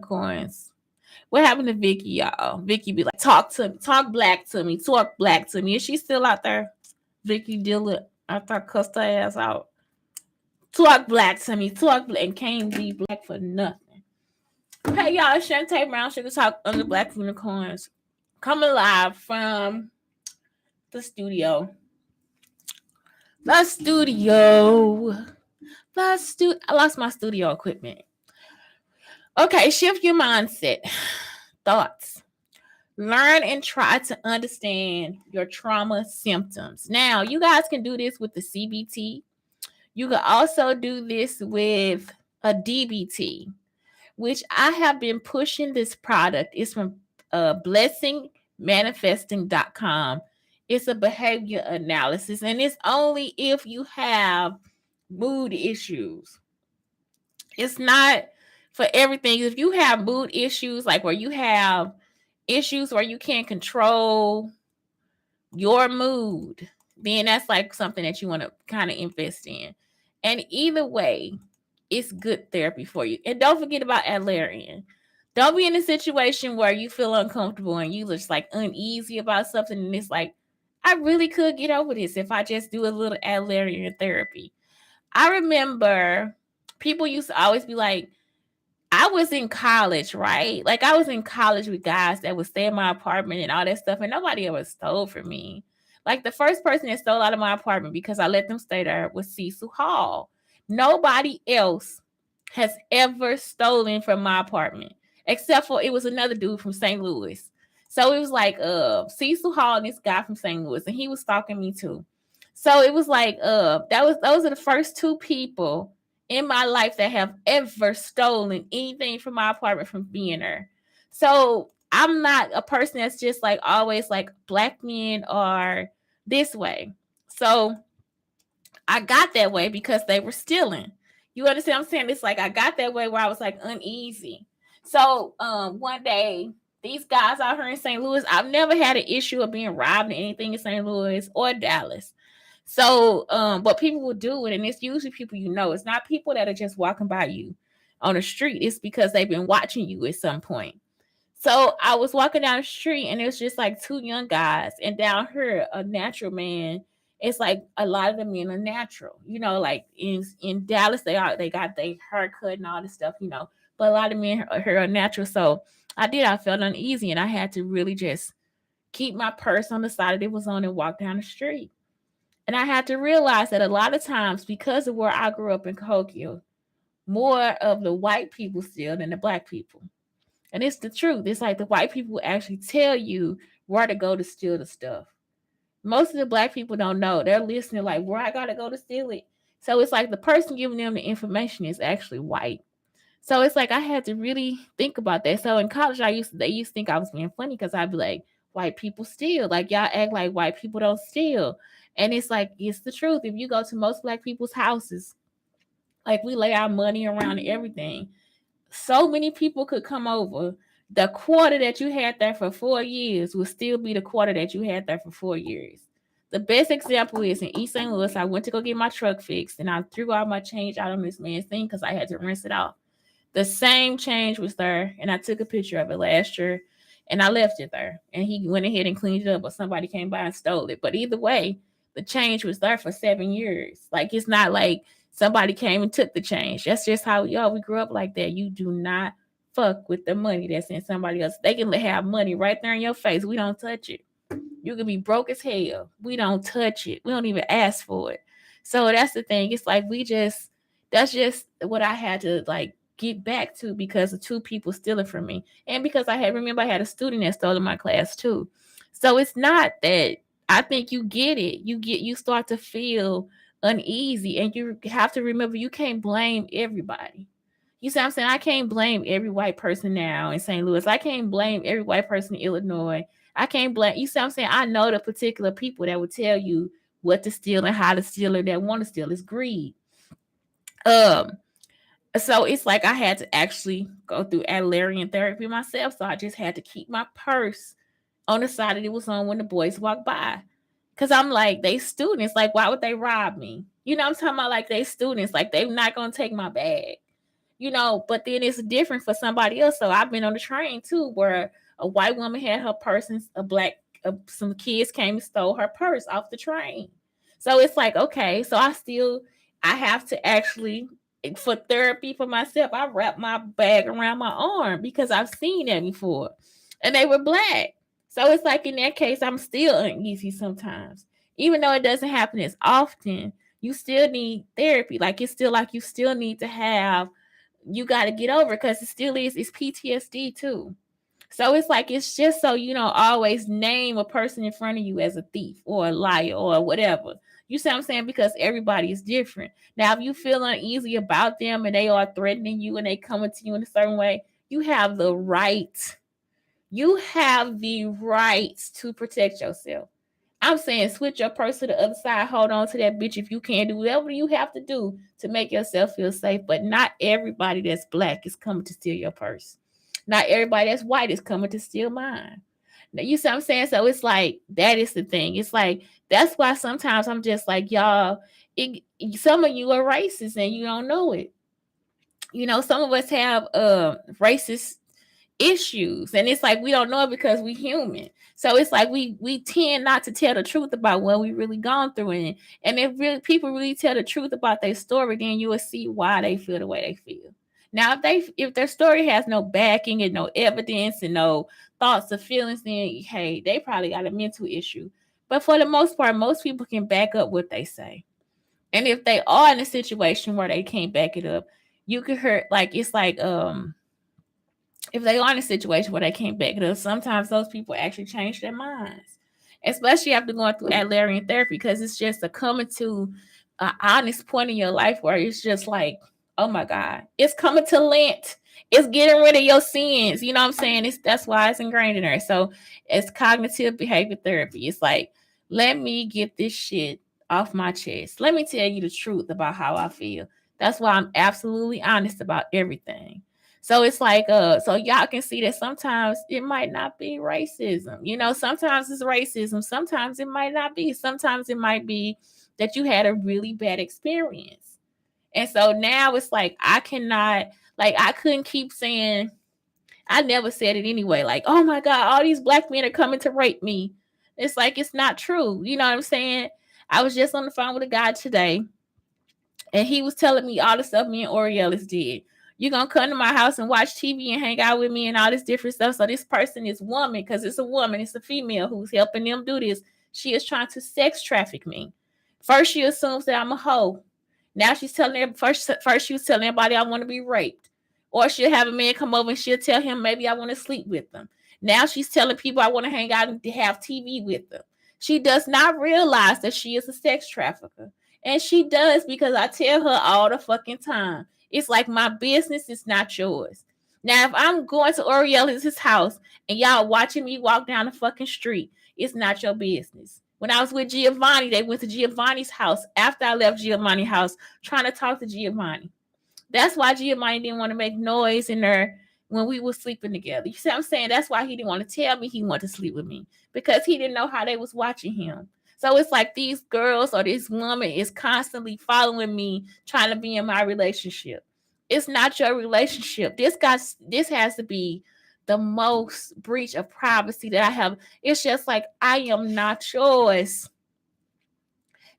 Unicarns. What happened to Vicky, y'all? Vicky be like, talk to me, talk black to me, talk black to me. Is she still out there? Vicky Dillard, I thought cussed her ass out. Talk black to me, talk black, and can't be black for nothing. Hey y'all, it's Shante Brown, Sugar Talk on the Black Unicorns. Coming live from the studio. I lost my studio equipment. Okay, shift your mindset. Thoughts. Learn and try to understand your trauma symptoms. Now, you guys can do this with the CBT. You can also do this with a DBT, which I have been pushing this product. It's from blessingmanifesting.com. It's a behavior analysis, and it's only if you have mood issues. It's not for everything. If you have mood issues, like where you have issues where you can't control your mood, then that's like something that you want to kind of invest in. And either way, it's good therapy for you. And don't forget about Adlerian. Don't be in a situation where you feel uncomfortable and you just like uneasy about something, and it's like, I really could get over this if I just do a little Adlerian therapy. I remember people used to always be like, I was in college, right? Like I was in college with guys that would stay in my apartment and all that stuff, and nobody ever stole from me. Like the first person that stole out of my apartment because I let them stay there was Cecil Hall. Nobody else has ever stolen from my apartment, except for it was another dude from St. Louis. So it was like Cecil Hall and this guy from St. Louis, and he was stalking me too. So it was like those are the first two people in my life that have ever stolen anything from my apartment from being there. So I'm not a person that's just like always like black men are this way. So I got that way because they were stealing. You understand what I'm saying? It's like I got that way where I was like uneasy. So one day, these guys out here in St. Louis, I've never had an issue of being robbed or anything in St. Louis or Dallas. So what people will do, and it's usually people you know, it's not people that are just walking by you on the street. It's because they've been watching you at some point. So I was walking down the street and it was just like two young guys, and down here, a natural man. It's like a lot of the men are natural, you know, like in Dallas, they got their haircut and all this stuff, you know, but a lot of men here are natural. So I felt uneasy, and I had to really just keep my purse on the side that it was on and walk down the street. And I had to realize that a lot of times, because of where I grew up in Tokyo, more of the white people steal than the black people. And it's the truth. It's like the white people actually tell you where to go to steal the stuff. Most of the black people don't know. They're listening like, where I got to go to steal it. So it's like the person giving them the information is actually white. So it's like I had to really think about that. So in college, they used to think I was being funny because I'd be like, white people steal. Like y'all act like white people don't steal. And it's like, it's the truth. If you go to most black people's houses, like we lay our money around and everything, so many people could come over. The quarter that you had there for 4 years will still be the quarter that you had there for 4 years. The best example is in East St. Louis. I went to go get my truck fixed, and I threw all my change out on this man's thing because I had to rinse it off. The same change was there, and I took a picture of it last year, and I left it there. And he went ahead and cleaned it up, but somebody came by and stole it. But either way, the change was there for 7 years. Like, it's not like somebody came and took the change. That's just how we grew up like that. You do not fuck with the money that's in somebody else. They can have money right there in your face. We don't touch it. You can be broke as hell. We don't touch it. We don't even ask for it. So that's the thing. It's like that's just what I had to like get back to because of two people stealing from me. And because I had a student that stole in my class too. So it's not that I think you get it. You start to feel uneasy, and you have to remember you can't blame everybody. You see what I'm saying? I can't blame every white person now in St. Louis. I can't blame every white person in Illinois. I can't blame, you see what I'm saying? I know the particular people that would tell you what to steal and how to steal and that want to steal. It's greed. So it's like I had to actually go through Adlerian therapy myself. So I just had to keep my purse on the side that it was on when the boys walked by. Cause I'm like, they students, like, why would they rob me? You know what I'm talking about? Like, they students, like, they're not gonna take my bag. but then it's different for somebody else. So I've been on the train too, where a white woman had her purse and some kids came and stole her purse off the train. So it's like, okay, so I have to actually, for therapy for myself, I wrap my bag around my arm because I've seen that before, and they were black. So it's like in that case, I'm still uneasy sometimes, even though it doesn't happen as often. You still need therapy. Like it's still like you still need to have. You got to get over because it still is. It's PTSD too. So it's like it's just so you don't always name a person in front of you as a thief or a liar or whatever. You see what I'm saying? Because everybody is different. Now, if you feel uneasy about them and they are threatening you and they coming to you in a certain way, you have the right. You have the right to protect yourself. I'm saying switch your purse to the other side. Hold on to that bitch if you can. Do whatever you have to do to make yourself feel safe. But not everybody that's black is coming to steal your purse. Not everybody that's white is coming to steal mine. Now, you see what I'm saying? So it's like that is the thing. It's like that's why sometimes I'm just like y'all. Some of you are racist and you don't know it. Some of us have racist issues, and it's like we don't know it because we human. So it's like we tend not to tell the truth about what we really gone through, and if really people really tell the truth about their story, then you will see why they feel the way they feel. Now if their story has no backing and no evidence and no thoughts or feelings, then hey, they probably got a mental issue. But for the most part, most people can back up what they say. And if they are in a situation where they can't back it up, you could hurt. Like it's like if they are in a situation where they can't back it up, sometimes those people actually change their minds, especially after going through Adlerian therapy, because it's just a coming to an honest point in your life where it's just like, oh my God, it's coming to Lent. It's getting rid of your sins. You know what I'm saying? That's why it's ingrained in there. So it's cognitive behavior therapy. It's like, let me get this shit off my chest. Let me tell you the truth about how I feel. That's why I'm absolutely honest about everything. So it's like, so y'all can see that sometimes it might not be racism. Sometimes it's racism. Sometimes it might not be. Sometimes it might be that you had a really bad experience. And so now it's like, I couldn't keep saying, I never said it anyway. Like, oh my God, all these black men are coming to rape me. It's like, it's not true. You know what I'm saying? I was just on the phone with a guy today, and he was telling me all the stuff me and Orielis did. You're going to come to my house and watch TV and hang out with me and all this different stuff. So this person is woman, because it's a woman, it's a female who's helping them do this. She is trying to sex traffic me. First, she assumes that I'm a hoe. Now she's telling first she was telling everybody I want to be raped. Or she'll have a man come over and she'll tell him maybe I want to sleep with them. Now she's telling people I want to hang out and have TV with them. She does not realize that she is a sex trafficker. And she does, because I tell her all the fucking time. It's like, my business is not yours. Now, if I'm going to Orielis' house and y'all watching me walk down the fucking street, it's not your business. When I was with Giovanni, they went to Giovanni's house after I left Giovanni's house trying to talk to Giovanni. That's why Giovanni didn't want to make noise in there when we were sleeping together. You see what I'm saying? That's why he didn't want to tell me he wanted to sleep with me, because he didn't know how they was watching him. So it's like these girls or this woman is constantly following me, trying to be in my relationship. It's not your relationship. This has to be the most breach of privacy that I have. It's just like, I am not yours.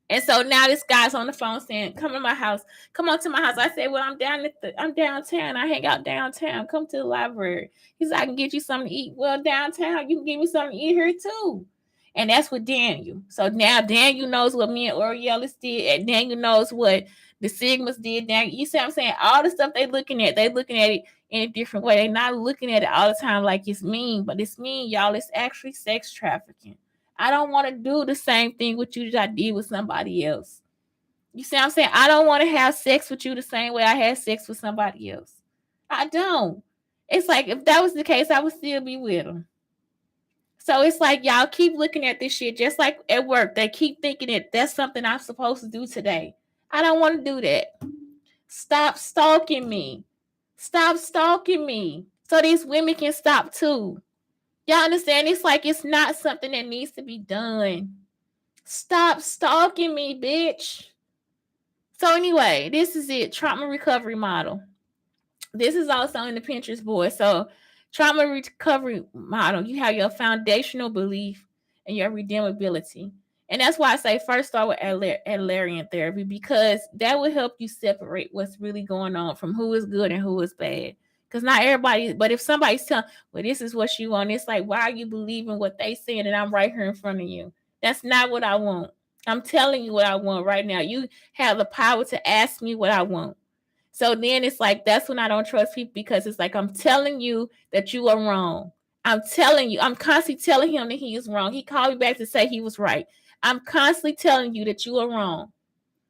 And so now this guy's on the phone saying, "Come to my house. Come on to my house." I said, "Well, I'm downtown. I hang out downtown. Come to the library." He said, "I can get you something to eat." Well, downtown, you can give me something to eat here too. And that's what Daniel. So now Daniel knows what me and Orielis did, and Daniel knows what the Sigmas did. Now, you see what I'm saying? All the stuff they're looking at it in a different way. They're not looking at it all the time like it's mean, but it's mean, y'all. It's actually sex trafficking. I don't want to do the same thing with you that I did with somebody else. You see what I'm saying? I don't want to have sex with you the same way I had sex with somebody else. I don't. It's like, if that was the case, I would still be with them. So it's like, y'all keep looking at this shit just like at work. They keep thinking that that's something I'm supposed to do today. I don't want to do that. Stop stalking me. Stop stalking me. So these women can stop too. Y'all understand? It's like, it's not something that needs to be done. Stop stalking me, bitch. So anyway, this is it. Trauma recovery model. This is also in the Pinterest board. So, trauma recovery model, you have your foundational belief and your redeemability. And that's why I say first start with Adlerian therapy, because that will help you separate what's really going on from who is good and who is bad. Because not everybody, but if somebody's telling, well, this is what you want, it's like, why are you believing what they saying and I'm right here in front of you? That's not what I want. I'm telling you what I want right now. You have the power to ask me what I want. So then it's like, that's when I don't trust people, because it's like, I'm telling you that you are wrong. I'm telling you, I'm constantly telling him that he is wrong. He called me back to say he was right. I'm constantly telling you that you are wrong.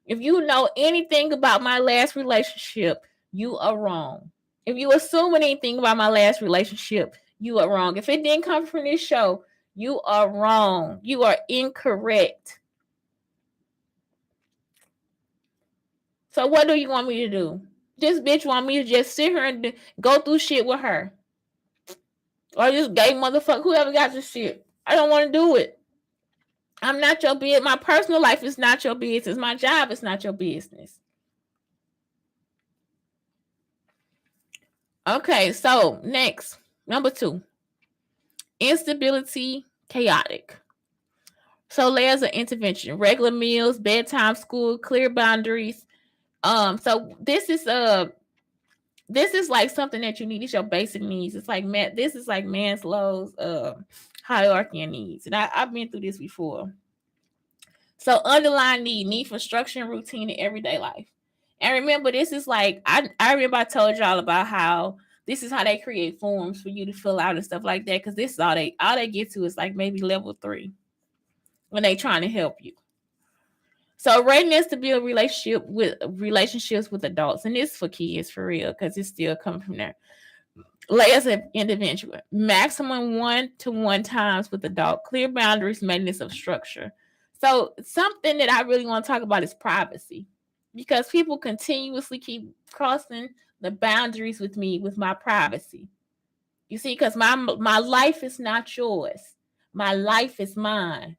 If you know anything about my last relationship, you are wrong. If you assume anything about my last relationship, you are wrong. If it didn't come from this show, you are wrong. You are incorrect. So what do you want me to do? This bitch want me to just sit here and go through shit with her. Or this gay motherfucker, whoever got this shit. I don't want to do it. I'm not your business. My personal life is not your business. My job is not your business. Okay, so next, number 2, instability, chaotic. So layers of intervention: regular meals, bedtime, school, clear boundaries. So this is like something that you need. It's your basic needs. It's like this is like Maslow's hierarchy of needs, and I've been through this before. So underlying need for structure and routine in everyday life. And remember, this is like I remember I told y'all about how this is how they create forms for you to fill out and stuff like that. Because this is all they get to is like maybe level 3 when they trying to help you. So readiness to build relationships with adults, and this is for kids for real, because it's still coming from there. Layers of intervention: maximum 1-to-1 times with adult, clear boundaries, maintenance of structure. So something that I really want to talk about is privacy, because people continuously keep crossing the boundaries with me with my privacy. You see, because my life is not yours. My life is mine.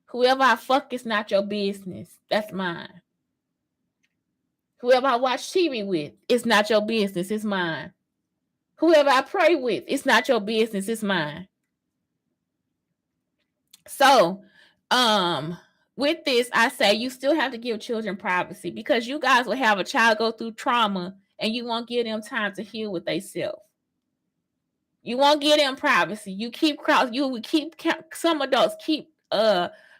Whoever I fuck is not your business. That's mine. Whoever I watch TV with, it's not your business. It's mine. Whoever I pray with, it's not your business. It's mine. So, with this, I say you still have to give children privacy, because you guys will have a child go through trauma and you won't give them time to heal with themselves. You won't give them privacy. You will keep some adults keep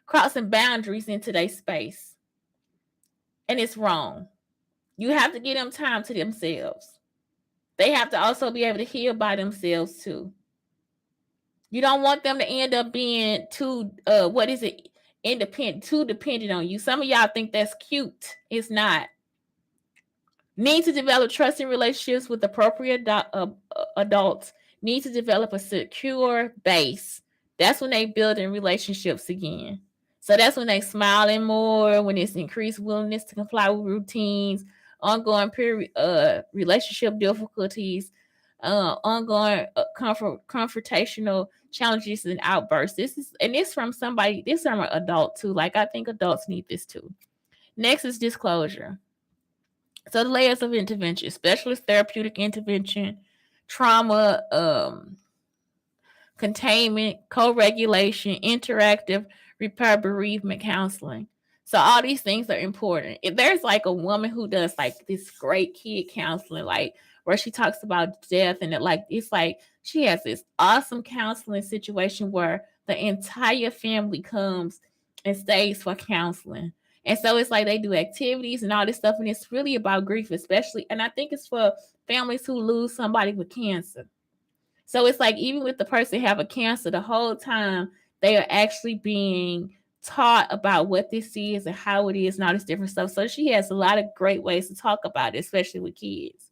crossing boundaries into their space. And it's wrong. You have to give them time to themselves. They have to also be able to heal by themselves too. You don't want them to end up being too independent, too dependent on you. Some of y'all think that's cute. It's not. Need to develop trusting relationships with appropriate adults. Need to develop a secure base. That's when they building relationships again. So that's when they smiling more, when it's increased willingness to comply with routines, ongoing relationship difficulties, ongoing confrontational challenges and outbursts. This from somebody, this from an adult too. Like, I think adults need this too. Next is disclosure. So the layers of intervention: specialist therapeutic intervention, trauma, containment, co-regulation, interactive repair, bereavement counseling. So all these things are important. If there's like a woman who does like this great kid counseling, like where she talks about death, and it's like she has this awesome counseling situation where the entire family comes and stays for counseling. And so it's like they do activities and all this stuff, and it's really about grief, especially. And I think it's for families who lose somebody with cancer. So it's like, even with the person have a cancer, the whole time they are actually being taught about what this is and how it is and all this different stuff. So she has a lot of great ways to talk about it, especially with kids.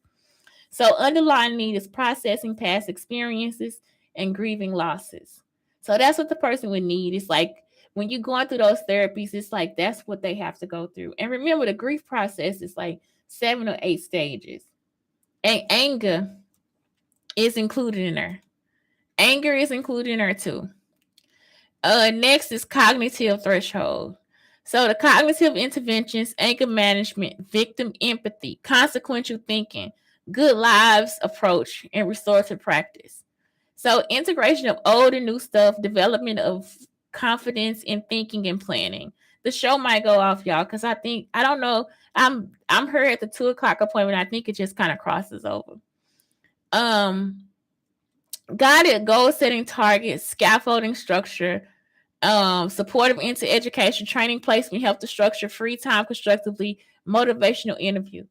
So underlying need is processing past experiences and grieving losses. So that's what the person would need. It's like when you're going through those therapies, it's like that's what they have to go through. And remember, the grief process is like 7 or 8 stages. And anger is included in there. Anger is included in there too. Next is cognitive threshold. So the cognitive interventions: anger management, victim empathy, consequential thinking, good lives approach, and restorative practice. So integration of old and new stuff, development of confidence in thinking and planning. The show might go off, y'all, because I don't know. I'm here at the 2 o'clock appointment. I think it just kind of crosses over. Um, Guided goal setting targets, scaffolding structure, supportive into education, training, placement, help to structure free time constructively, motivational interview.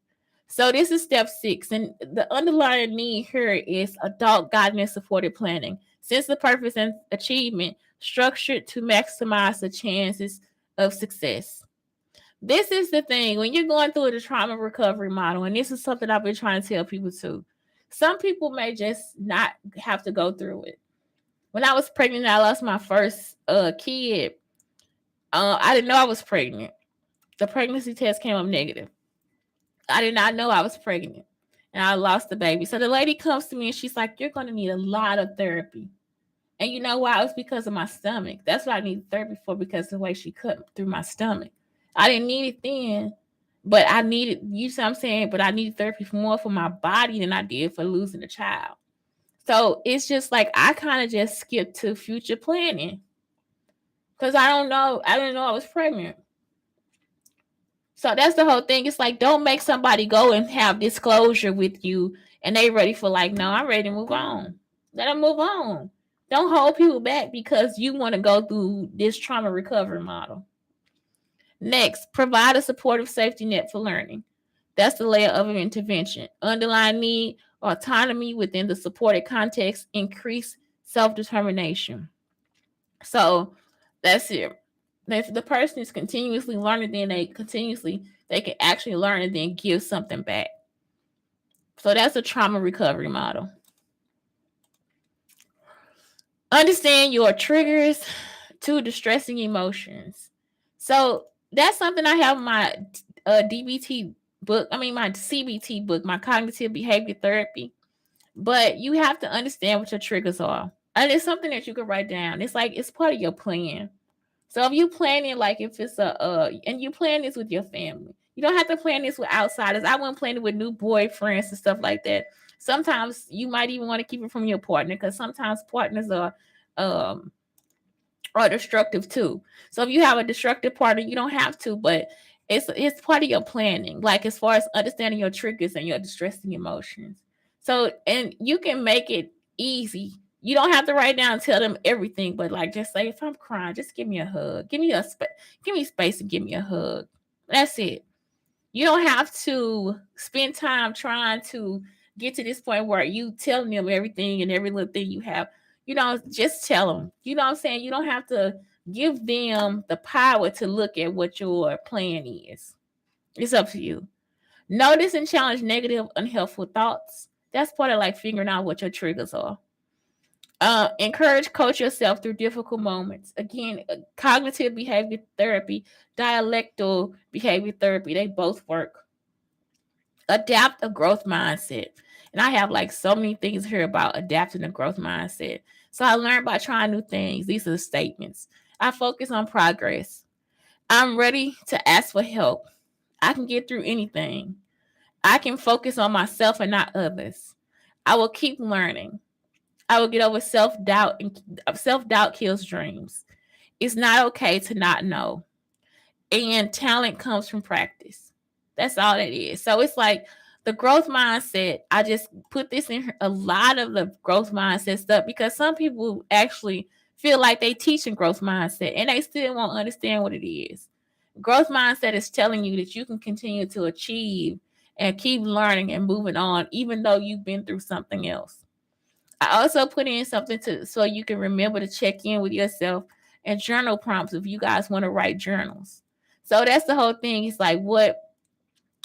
So this is step 6, and the underlying need here is adult guidance supported planning. Sense of purpose and achievement, structured to maximize the chances of success. This is the thing when you're going through the trauma recovery model, and this is something I've been trying to tell people too. Some people may just not have to go through it. When I was pregnant, I lost my first kid. I didn't know I was pregnant. The pregnancy test came up negative. I did not know I was pregnant, and I lost the baby. So the lady comes to me and she's like, "You're going to need a lot of therapy." And you know why? It was because of my stomach. That's what I needed therapy for, because of the way she cut through my stomach. I didn't need it then, but I needed, you see what I'm saying? But I needed therapy more for my body than I did for losing a child. So it's just like I kind of just skipped to future planning because I don't know. I didn't know I was pregnant. So that's the whole thing. It's like, don't make somebody go and have disclosure with you and they ready for like, no, I'm ready to move on. Let them move on. Don't hold people back because you want to go through this trauma recovery model. Next, provide a supportive safety net for learning. That's the layer of an intervention. Underlying need, autonomy within the supported context, increase self-determination. So that's it. If the person is continuously learning, then they can actually learn and then give something back. So that's a trauma recovery model. Understand your triggers to distressing emotions. So that's something I have in my DBT book. I mean, my CBT book, my cognitive behavior therapy. But you have to understand what your triggers are. And it's something that you can write down. It's like it's part of your plan. So if you planning, like if it's and you plan this with your family, you don't have to plan this with outsiders. I wouldn't plan it with new boyfriends and stuff like that. Sometimes you might even want to keep it from your partner because sometimes partners um are destructive too. So if you have a destructive partner, you don't have to, but it's part of your planning, like as far as understanding your triggers and your distressing emotions. So and you can make it easy. You don't have to write down and tell them everything, but like just say if I'm crying, just give me a hug. Give me space and give me a hug. That's it. You don't have to spend time trying to get to this point where you telling them everything and every little thing you have. Just tell them. You know what I'm saying? You don't have to give them the power to look at what your plan is. It's up to you. Notice and challenge negative, unhelpful thoughts. That's part of like figuring out what your triggers are. Encourage, coach yourself through difficult moments. Again, cognitive behavior therapy, dialectical behavior therapy, they both work. Adapt a growth mindset. And I have like so many things here about adapting a growth mindset. So I learned by trying new things. These are the statements. I focus on progress. I'm ready to ask for help. I can get through anything. I can focus on myself and not others. I will keep learning. I will get over self-doubt, and self-doubt kills dreams. It's not okay to not know. And talent comes from practice. That's all it is. So it's like the growth mindset. I just put this in a lot of the growth mindset stuff because some people actually feel like they teaching growth mindset and they still won't understand what it is. Growth mindset is telling you that you can continue to achieve and keep learning and moving on, even though you've been through something else. I also put in something so you can remember to check in with yourself and journal prompts if you guys want to write journals. So that's the whole thing. It's like what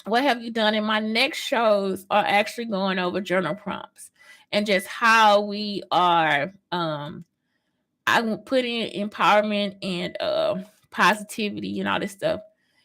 have you done? And my next shows are actually going over journal prompts and just how we are I will put in empowerment and positivity and all this stuff.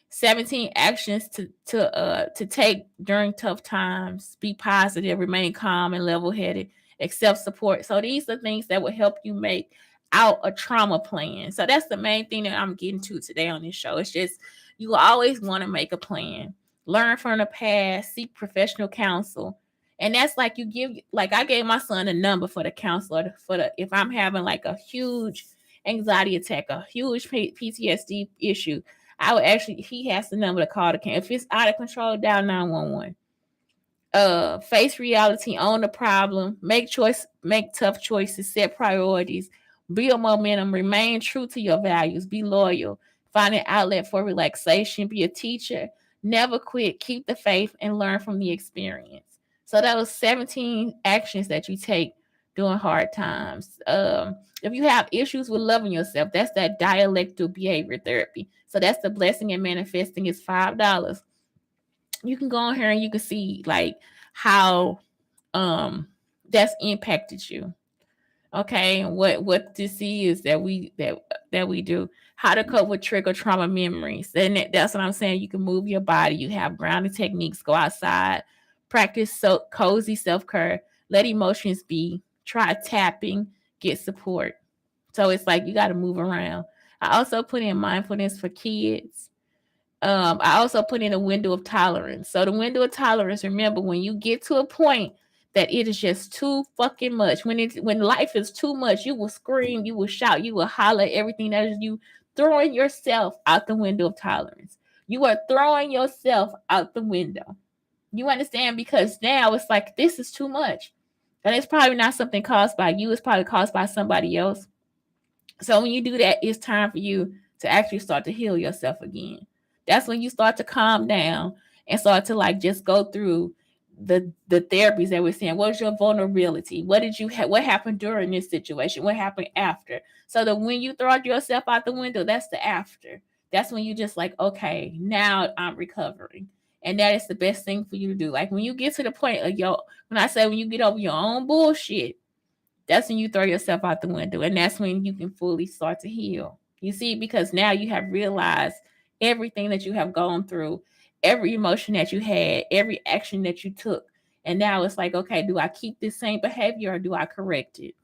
17 actions to take during tough times. Be positive, remain calm and level-headed, accept support. So these are things that will help you make out a trauma plan. So that's the main thing that I'm getting to today on this show. It's just you always want to make a plan. Learn from the past, seek professional counsel, And that's like you give, like I gave my son a number for the counselor for the, if I'm having like a huge anxiety attack, a huge PTSD issue, I would actually, he has the number to call the if it's out of control, dial 911. Face reality, own the problem, make tough choices, set priorities, build momentum, remain true to your values, be loyal, find an outlet for relaxation, be a teacher, never quit, keep the faith, and learn from the experience. So that was 17 actions that you take during hard times. If you have issues with loving yourself, that's that dialectical behavior therapy. So that's the blessing and manifesting is $5. You can go on here and you can see like how that's impacted you. Okay, what this is that we do, how to cope with trigger trauma memories, and that's what I'm saying. You can move your body, you have grounding techniques, go outside, practice cozy self-care, let emotions be, try tapping, get support. So it's like you got to move around. I also put in mindfulness for kids. I also put in a window of tolerance. So the window of tolerance, remember, when you get to a point that it is just too fucking much, when life is too much, you will scream, you will shout, you will holler, everything. That is you throwing yourself out the window of tolerance. You are throwing yourself out the window. You understand? Because now it's like this is too much. And it's probably not something caused by you, it's probably caused by somebody else. So when you do that, it's time for you to actually start to heal yourself again. That's when you start to calm down and start to like just go through the therapies that we're saying. What's your vulnerability? What did you what happened during this situation? What happened after? So that when you throw yourself out the window, that's the after. That's when you just like, okay, now I'm recovering. And that is the best thing for you to do. Like when you get to the point of when I say when you get over your own bullshit, that's when you throw yourself out the window. And that's when you can fully start to heal. You see, because now you have realized everything that you have gone through, every emotion that you had, every action that you took. And now it's like, okay, do I keep this same behavior or do I correct it?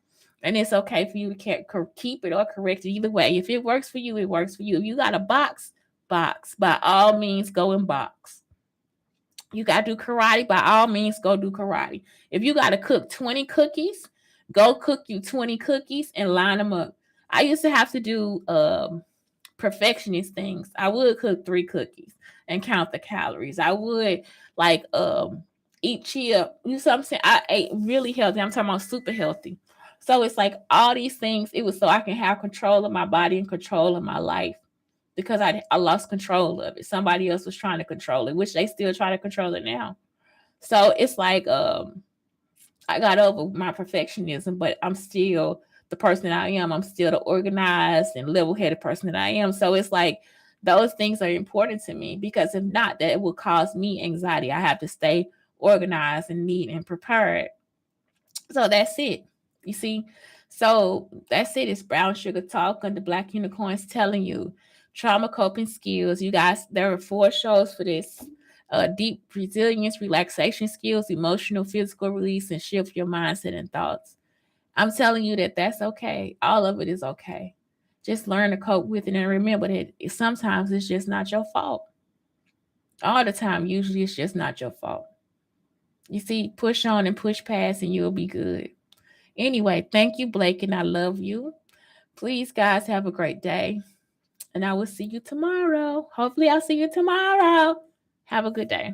And it's okay for you to keep it or correct it either way. If it works for you, it works for you. If you got a box, by all means, go and box. You got to do karate, by all means, go do karate. If you got to cook 20 cookies, go cook you 20 cookies and line them up. I used to have to do perfectionist things. I would cook 3 cookies and count the calories. I would like eat chia. You know what I'm saying? I ate really healthy. I'm talking about super healthy. So it's like all these things, it was so I can have control of my body and control of my life because I lost control of it. Somebody else was trying to control it, which they still try to control it now. So it's like I got over my perfectionism, but I'm still the person that I am. I'm still the organized and level-headed person that I am. So it's like those things are important to me because if not, that it will cause me anxiety. I have to stay organized and neat and prepared. So that's it. You see? So that's it. It's Brown Sugar Talk on the Black Unicorns telling you trauma coping skills. You guys, there are 4 shows for this. Deep resilience, relaxation skills, emotional, physical release, and shift your mindset and thoughts. I'm telling you that that's okay. All of it is okay. Just learn to cope with it and remember that sometimes it's just not your fault. All the time, usually it's just not your fault. You see, push on and push past and you'll be good. Anyway, thank you, Blake, and I love you. Please, guys, have a great day. And I will see you tomorrow. Hopefully, I'll see you tomorrow. Have a good day.